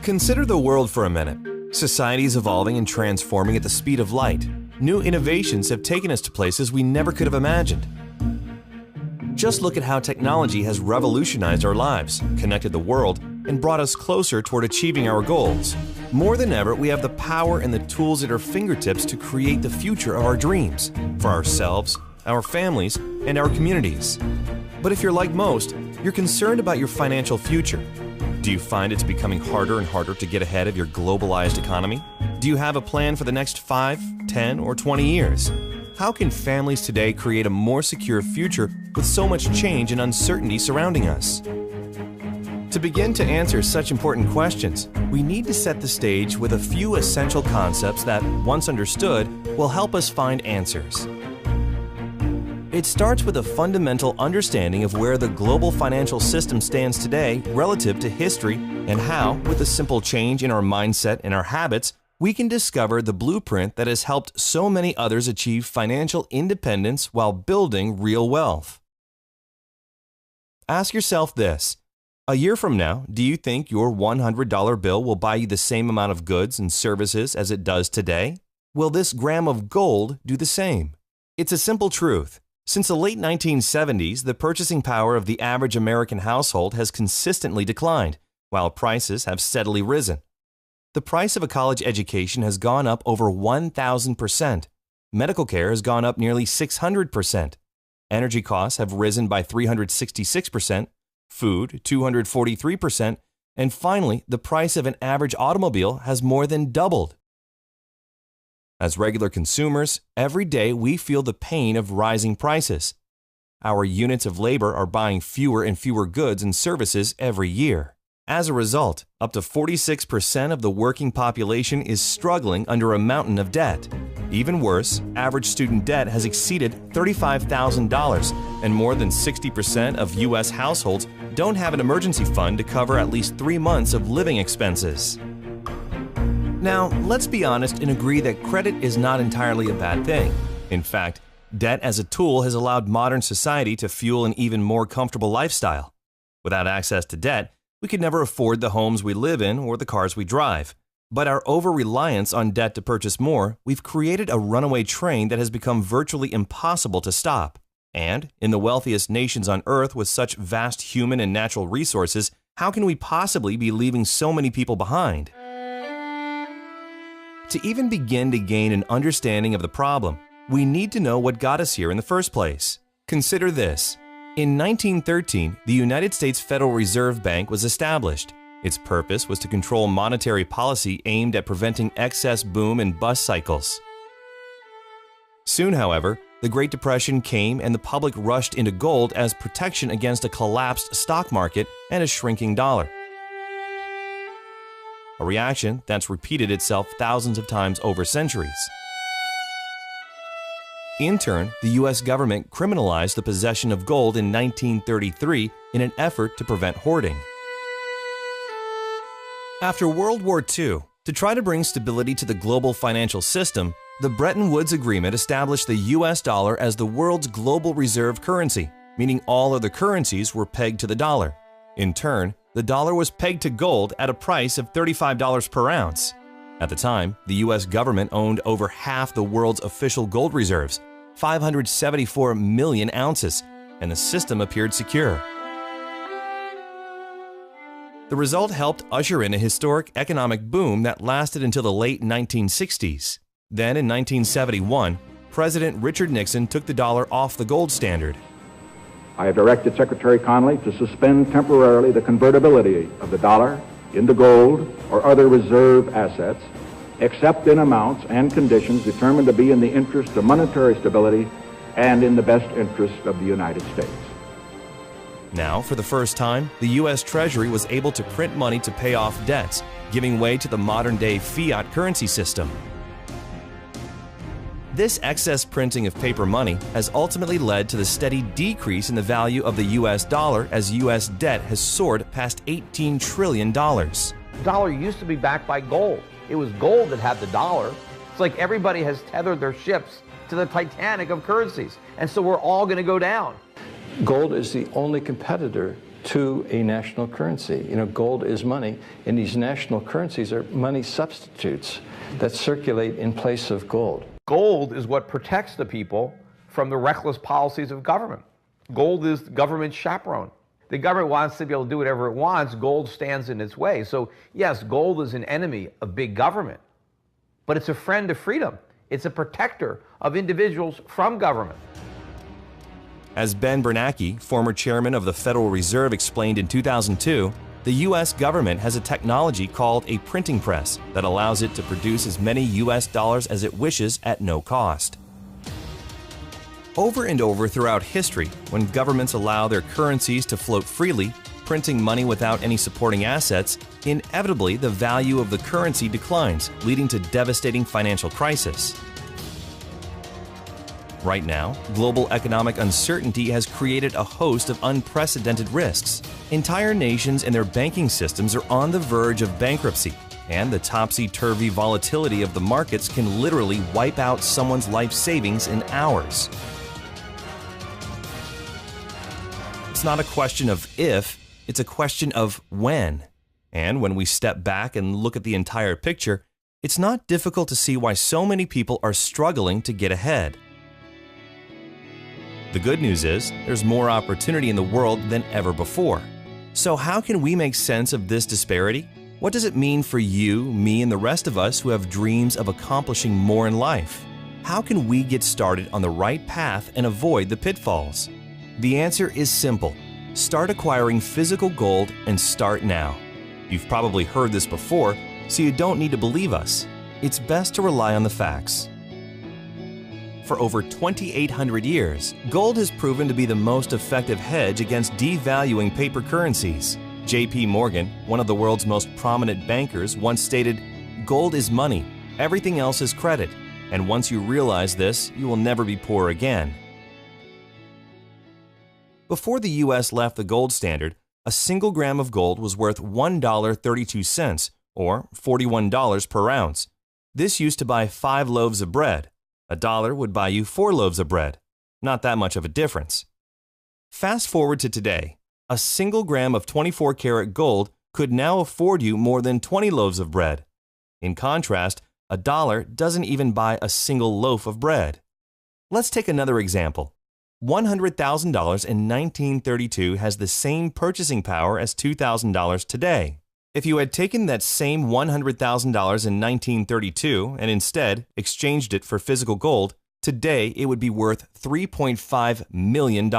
Consider the world for a minute. Society is evolving and transforming at the speed of light. New innovations have taken us to places we never could have imagined. Just look at how technology has revolutionized our lives, connected the world, and brought us closer toward achieving our goals. More than ever, we have the power and the tools at our fingertips to create the future of our dreams, for ourselves, our families, and our communities. But if you're like most, you're concerned about your financial future. Do you find it's becoming harder and harder to get ahead of your globalized economy? Do you have a plan for the next 5, 10, or 20 years? How can families today create a more secure future with so much change and uncertainty surrounding us? To begin to answer such important questions, we need to set the stage with a few essential concepts that, once understood, will help us find answers. It starts with a fundamental understanding of where the global financial system stands today relative to history and how, with a simple change in our mindset and our habits, we can discover the blueprint that has helped so many others achieve financial independence while building real wealth. Ask yourself this: a year from now, do you think your $100 bill will buy you the same amount of goods and services as it does today? Will this gram of gold do the same? It's a simple truth. Since the late 1970s, the purchasing power of the average American household has consistently declined, while prices have steadily risen. The price of a college education has gone up over 1,000%. Medical care has gone up nearly 600%. Energy costs have risen by 366%, food 243%, and finally, the price of an average automobile has more than doubled. As regular consumers, every day we feel the pain of rising prices. Our units of labor are buying fewer and fewer goods and services every year. As a result, up to 46% of the working population is struggling under a mountain of debt. Even worse, average student debt has exceeded $35,000, and more than 60% of U.S. households don't have an emergency fund to cover at least 3 months of living expenses. Now, let's be honest and agree that credit is not entirely a bad thing. In fact, debt as a tool has allowed modern society to fuel an even more comfortable lifestyle. Without access to debt, we could never afford the homes we live in or the cars we drive. But our over-reliance on debt to purchase more, we've created a runaway train that has become virtually impossible to stop. And, in the wealthiest nations on Earth with such vast human and natural resources, how can we possibly be leaving so many people behind? To even begin to gain an understanding of the problem, we need to know what got us here in the first place. Consider this. In 1913, the United States Federal Reserve Bank was established. Its purpose was to control monetary policy aimed at preventing excess boom and bust cycles. Soon, however, the Great Depression came and the public rushed into gold as protection against a collapsed stock market and a shrinking dollar. A reaction that's repeated itself thousands of times over centuries. In turn, the U.S. government criminalized the possession of gold in 1933 in an effort to prevent hoarding. After World War II, to try to bring stability to the global financial system, the Bretton Woods Agreement established the U.S. dollar as the world's global reserve currency, meaning all other currencies were pegged to the dollar. In turn, the dollar was pegged to gold at a price of $35 per ounce. At the time, the U.S. government owned over half the world's official gold reserves, 574 million ounces, and the system appeared secure. The result helped usher in a historic economic boom that lasted until the late 1960s. Then, in 1971, President Richard Nixon took the dollar off the gold standard. I have directed Secretary Connally to suspend temporarily the convertibility of the dollar into gold or other reserve assets, except in amounts and conditions determined to be in the interest of monetary stability and in the best interest of the United States. Now, for the first time, the U.S. Treasury was able to print money to pay off debts, giving way to the modern-day fiat currency system. This excess printing of paper money has ultimately led to the steady decrease in the value of the U.S. dollar as U.S. debt has soared past $18 trillion. The dollar used to be backed by gold. It was gold that had the dollar. It's like everybody has tethered their ships to the Titanic of currencies, and so we're all going to go down. Gold is the only competitor to a national currency. You know, gold is money, and these national currencies are money substitutes that circulate in place of gold. Gold is what protects the people from the reckless policies of government. Gold is the government's chaperone. The government wants to be able to do whatever it wants. Gold stands in its way. So yes, gold is an enemy of big government, but it's a friend of freedom. It's a protector of individuals from government. As Ben Bernanke, former chairman of the Federal Reserve, explained in 2002, the U.S. government has a technology called a printing press that allows it to produce as many U.S. dollars as it wishes at no cost. Over and over throughout history, when governments allow their currencies to float freely, printing money without any supporting assets, inevitably the value of the currency declines, leading to devastating financial crisis. Right now, global economic uncertainty has created a host of unprecedented risks. Entire nations and their banking systems are on the verge of bankruptcy, and the topsy-turvy volatility of the markets can literally wipe out someone's life savings in hours. It's not a question of if, it's a question of when. And when we step back and look at the entire picture, it's not difficult to see why so many people are struggling to get ahead. The good news is, there's more opportunity in the world than ever before. So how can we make sense of this disparity? What does it mean for you, me, and the rest of us who have dreams of accomplishing more in life? How can we get started on the right path and avoid the pitfalls? The answer is simple. Start acquiring physical gold and start now. You've probably heard this before, so you don't need to believe us. It's best to rely on the facts. For over 2,800 years, gold has proven to be the most effective hedge against devaluing paper currencies. J.P. Morgan, one of the world's most prominent bankers, once stated, "Gold is money, everything else is credit, and once you realize this, you will never be poor again." Before the U.S. left the gold standard, a single gram of gold was worth $1.32, or $41 per ounce. This used to buy 5 loaves of bread. $1 would buy you 4 loaves of bread. Not that much of a difference. Fast forward to today. A single gram of 24-karat gold could now afford you more than 20 loaves of bread. In contrast, $1 doesn't even buy a single loaf of bread. Let's take another example. $100,000 in 1932 has the same purchasing power as $2,000 today. If you had taken that same $100,000 in 1932 and instead exchanged it for physical gold, today it would be worth $3.5 million.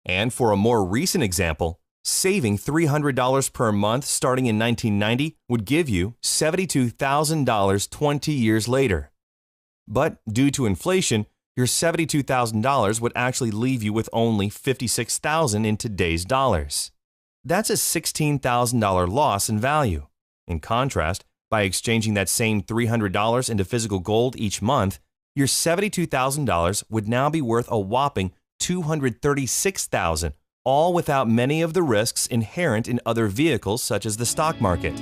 And for a more recent example, saving $300 per month starting in 1990 would give you $72,000 20 years later. But due to inflation, your $72,000 would actually leave you with only $56,000 in today's dollars. That's a $16,000 loss in value. In contrast, by exchanging that same $300 into physical gold each month, your $72,000 would now be worth a whopping $236,000, all without many of the risks inherent in other vehicles such as the stock market.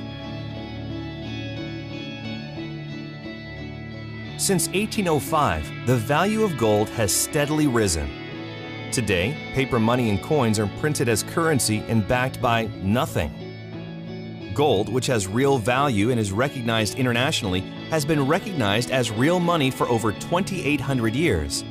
Since 1805, the value of gold has steadily risen. Today, paper money and coins are printed as currency and backed by nothing. Gold, which has real value and is recognized internationally, has been recognized as real money for over 2,800 years.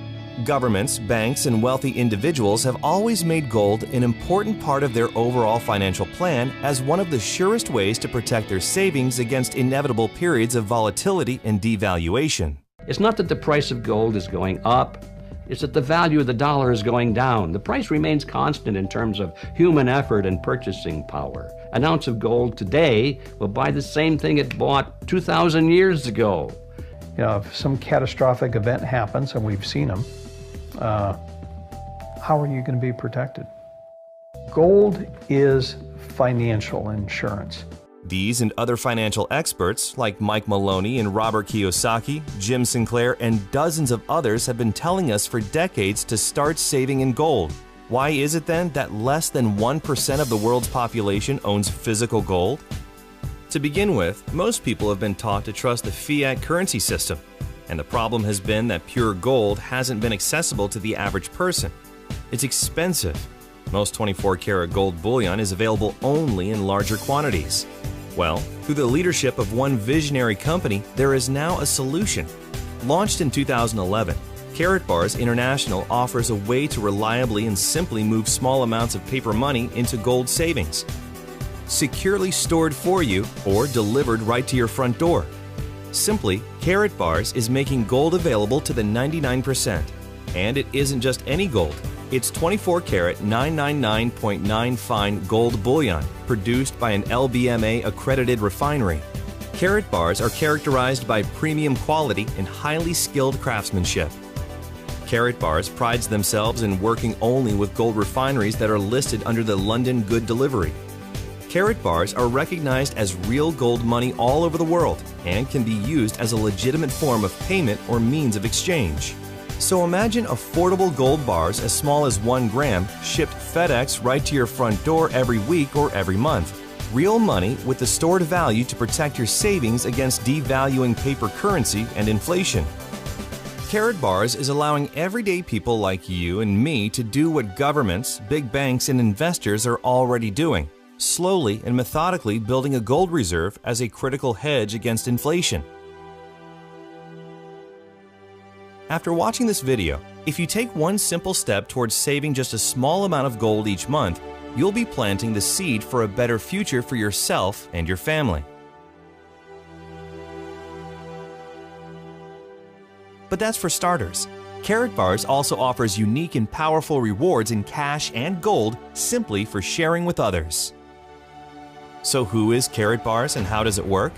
Governments, banks, and wealthy individuals have always made gold an important part of their overall financial plan as one of the surest ways to protect their savings against inevitable periods of volatility and devaluation. It's not that the price of gold is going up, it's that the value of the dollar is going down. The price remains constant in terms of human effort and purchasing power. An ounce of gold today will buy the same thing it bought 2,000 years ago. You know, if some catastrophic event happens, and we've seen them, how are you going to be protected? Gold is financial insurance. These and other financial experts like Mike Maloney and Robert Kiyosaki, Jim Sinclair, and dozens of others have been telling us for decades to start saving in gold. Why is it then that less than 1% of the world's population owns physical gold? To begin with, most people have been taught to trust the fiat currency system, and the problem has been that pure gold hasn't been accessible to the average person. It's expensive. Most 24-karat gold bullion is available only in larger quantities. Well, through the leadership of one visionary company, there is now a solution. Launched in 2011, Karatbars International offers a way to reliably and simply move small amounts of paper money into gold savings, securely stored for you or delivered right to your front door. Simply, Karatbars is making gold available to the 99%. And it isn't just any gold. It's 24-karat 999.9 fine gold bullion produced by an LBMA-accredited refinery. Karatbars are characterized by premium quality and highly skilled craftsmanship. Karatbars prides themselves in working only with gold refineries that are listed under the London Good Delivery. Karatbars are recognized as real gold money all over the world and can be used as a legitimate form of payment or means of exchange. So imagine affordable gold bars as small as 1 gram shipped FedEx right to your front door every week or every month. Real money with the stored value to protect your savings against devaluing paper currency and inflation. Karatbars is allowing everyday people like you and me to do what governments, big banks, and investors are already doing, slowly and methodically building a gold reserve as a critical hedge against inflation. After watching this video, if you take one simple step towards saving just a small amount of gold each month, you'll be planting the seed for a better future for yourself and your family. But that's for starters. Karatbars also offers unique and powerful rewards in cash and gold simply for sharing with others. So who is Karatbars and how does it work?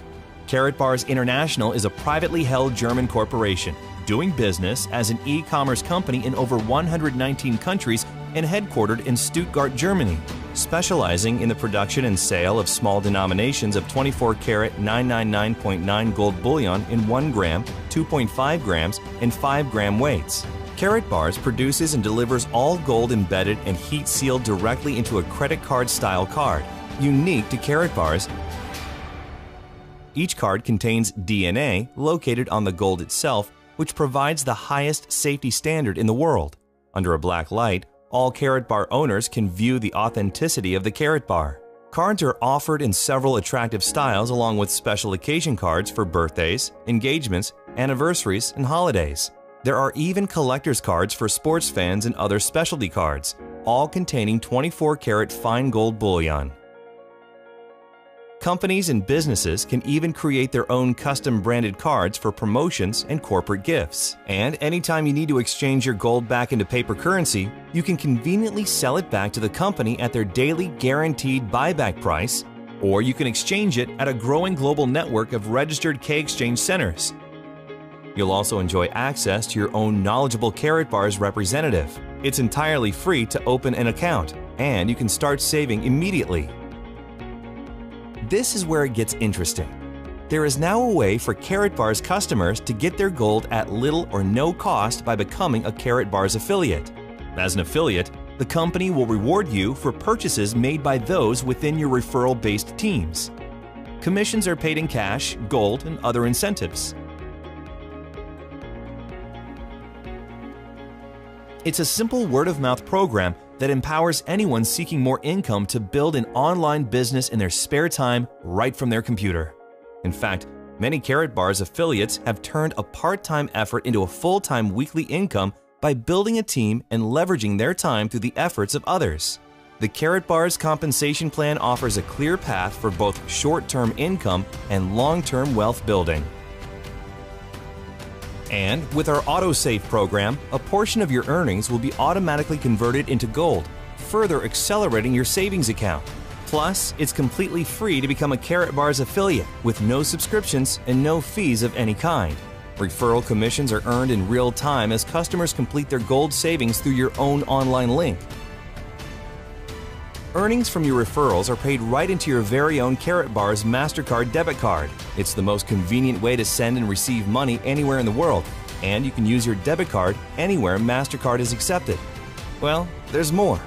Karatbars International is a privately held German corporation doing business as an e-commerce company in over 119 countries and headquartered in Stuttgart, Germany, specializing in the production and sale of small denominations of 24-karat 999.9 gold bullion in 1 gram, 2.5 grams, and 5-gram weights. Karatbars produces and delivers all gold embedded and heat-sealed directly into a credit card-style card, unique to Karatbars. Each card contains DNA located on the gold itself, which provides the highest safety standard in the world. Under a black light, all Karatbar owners can view the authenticity of the Karatbar. Cards are offered in several attractive styles along with special occasion cards for birthdays, engagements, anniversaries, and holidays. There are even collector's cards for sports fans and other specialty cards, all containing 24-karat fine gold bullion. Companies and businesses can even create their own custom-branded cards for promotions and corporate gifts. And anytime you need to exchange your gold back into paper currency, you can conveniently sell it back to the company at their daily guaranteed buyback price, or you can exchange it at a growing global network of registered K-exchange centers. You'll also enjoy access to your own knowledgeable Karatbars representative. It's entirely free to open an account, and you can start saving immediately. This is where it gets interesting. There is now a way for Karatbars customers to get their gold at little or no cost by becoming a Karatbars affiliate. As an affiliate, the company will reward you for purchases made by those within your referral-based teams. Commissions are paid in cash, gold, and other incentives. It's a simple word-of-mouth program that empowers anyone seeking more income to build an online business in their spare time right from their computer. In fact, many Karatbars affiliates have turned a part-time effort into a full-time weekly income by building a team and leveraging their time through the efforts of others. The Karatbars compensation plan offers a clear path for both short-term income and long-term wealth building. And with our AutoSave program, a portion of your earnings will be automatically converted into gold, further accelerating your savings account. Plus, it's completely free to become a Karatbars affiliate with no subscriptions and no fees of any kind. Referral commissions are earned in real time as customers complete their gold savings through your own online link. Earnings from your referrals are paid right into your very own Karatbars MasterCard debit card. It's the most convenient way to send and receive money anywhere in the world, and you can use your debit card anywhere MasterCard is accepted. Well, there's more.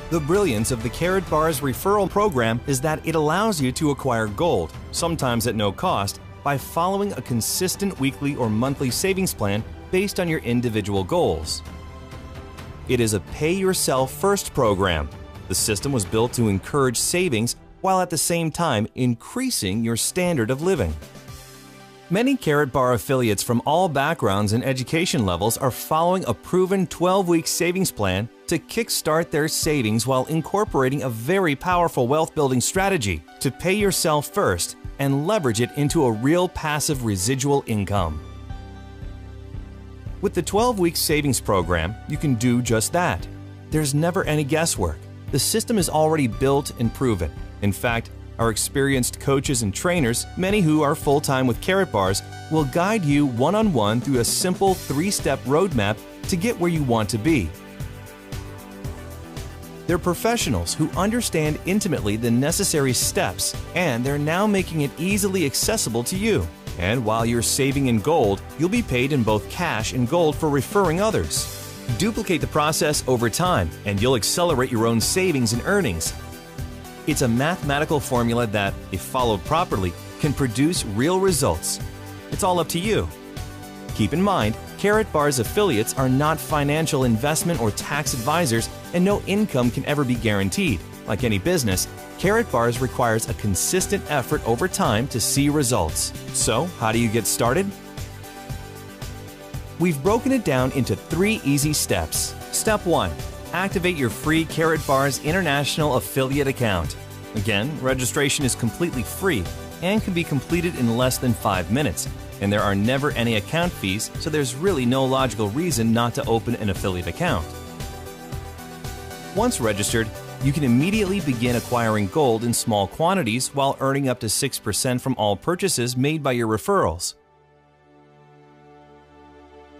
The brilliance of the Karatbars referral program is that it allows you to acquire gold, sometimes at no cost, by following a consistent weekly or monthly savings plan based on your individual goals. It is a pay-yourself-first program. The system was built to encourage savings while at the same time increasing your standard of living. Many Karatbar affiliates from all backgrounds and education levels are following a proven 12-week savings plan to kickstart their savings while incorporating a very powerful wealth-building strategy to pay yourself first and leverage it into a real passive residual income. With the 12-week savings program, you can do just that. There's never any guesswork. The system is already built and proven. In fact, our experienced coaches and trainers, many who are full-time with Karatbars, will guide you one-on-one through a simple 3-step roadmap to get where you want to be. They're professionals who understand intimately the necessary steps, and they're now making it easily accessible to you. And while you're saving in gold, you'll be paid in both cash and gold for referring others. Duplicate the process over time, and you'll accelerate your own savings and earnings. It's a mathematical formula that, if followed properly, can produce real results. It's all up to you. Keep in mind, Karatbars affiliates are not financial investment or tax advisors, and no income can ever be guaranteed. Like any business, Karatbars requires a consistent effort over time to see results. So, how do you get started? We've broken it down into 3 easy steps. Step 1. Activate your free Karatbars International Affiliate account. Again, registration is completely free and can be completed in less than 5 minutes, and there are never any account fees, so there's really no logical reason not to open an affiliate account. Once registered, you can immediately begin acquiring gold in small quantities while earning up to 6% from all purchases made by your referrals.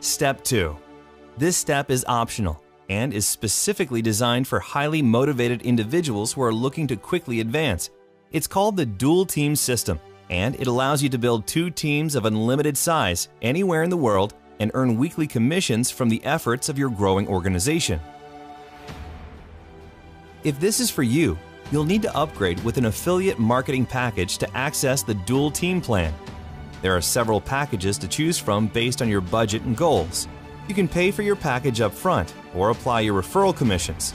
Step 2. This step is optional and is specifically designed for highly motivated individuals who are looking to quickly advance. It's called the dual team system, and it allows you to build 2 teams of unlimited size anywhere in the world and earn weekly commissions from the efforts of your growing organization. If this is for you, you'll need to upgrade with an affiliate marketing package to access the dual team plan. There are several packages to choose from based on your budget and goals. You can pay for your package up front or apply your referral commissions.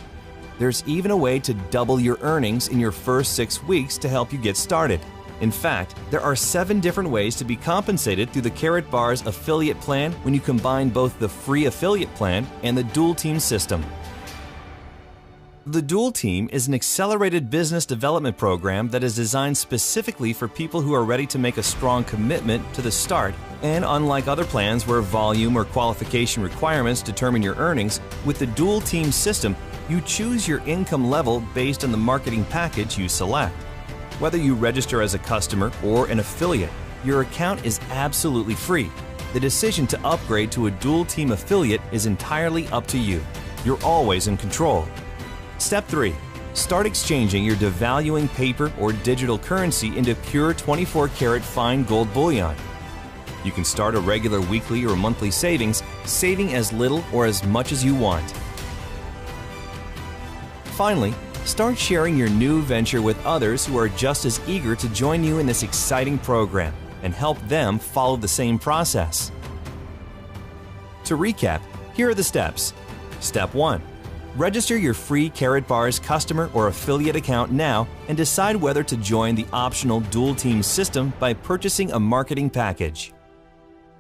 There's even a way to double your earnings in your first 6 weeks to help you get started. In fact, there are 7 different ways to be compensated through the Karatbars affiliate plan when you combine both the free affiliate plan and the dual team system. The Dual Team is an accelerated business development program that is designed specifically for people who are ready to make a strong commitment to the start, and unlike other plans where volume or qualification requirements determine your earnings, with the Dual Team system, you choose your income level based on the marketing package you select. Whether you register as a customer or an affiliate, your account is absolutely free. The decision to upgrade to a Dual Team affiliate is entirely up to you. You're always in control. Step 3. Start exchanging your devaluing paper or digital currency into pure 24-karat fine gold bullion. You can start a regular weekly or monthly savings, saving as little or as much as you want. Finally, start sharing your new venture with others who are just as eager to join you in this exciting program and help them follow the same process. To recap, here are the steps. Step 1. Register your free Karatbars customer or affiliate account now and decide whether to join the optional dual team system by purchasing a marketing package.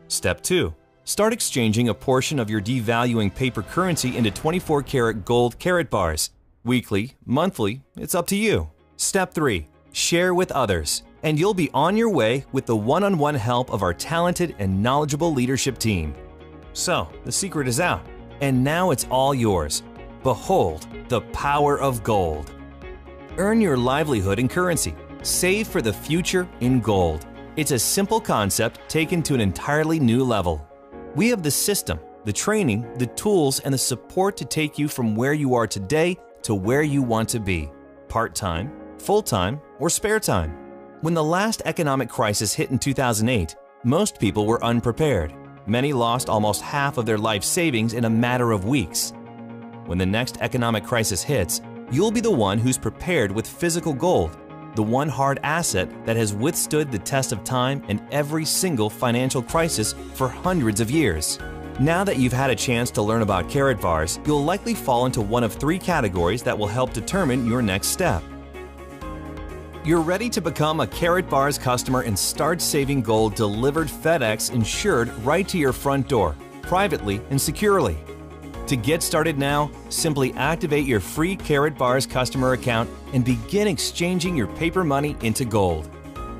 Step 2. Start exchanging a portion of your devaluing paper currency into 24-karat gold Karatbars. Weekly, monthly, it's up to you. Step 3. Share with others, and you'll be on your way with the one-on-one help of our talented and knowledgeable leadership team. So, the secret is out, and now it's all yours. Behold the power of gold. Earn your livelihood in currency. Save for the future in gold. It's a simple concept taken to an entirely new level. We have the system, the training, the tools, and the support to take you from where you are today to where you want to be. Part-time, full-time, or spare time. When the last economic crisis hit in 2008, most people were unprepared. Many lost almost half of their life savings in a matter of weeks. When the next economic crisis hits, you'll be the one who's prepared with physical gold, the one hard asset that has withstood the test of time and every single financial crisis for hundreds of years. Now that you've had a chance to learn about Karatbars, you'll likely fall into one of 3 categories that will help determine your next step. You're ready to become a Karatbars customer and start saving gold delivered FedEx insured right to your front door, privately and securely. To get started now, simply activate your free Karatbars customer account and begin exchanging your paper money into gold.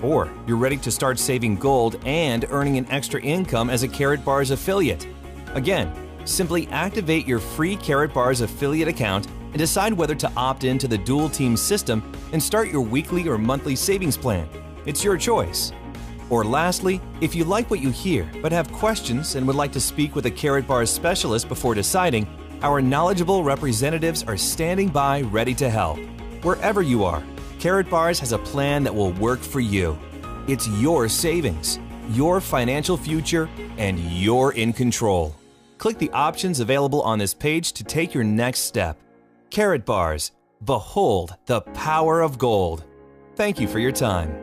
Or you're ready to start saving gold and earning an extra income as a Karatbars affiliate. Again, simply activate your free Karatbars affiliate account and decide whether to opt into the dual team system and start your weekly or monthly savings plan. It's your choice. Or lastly, if you like what you hear but have questions and would like to speak with a Karatbars specialist before deciding, our knowledgeable representatives are standing by ready to help. Wherever you are, Karatbars has a plan that will work for you. It's your savings, your financial future, and you're in control. Click the options available on this page to take your next step. Karatbars, behold the power of gold. Thank you for your time.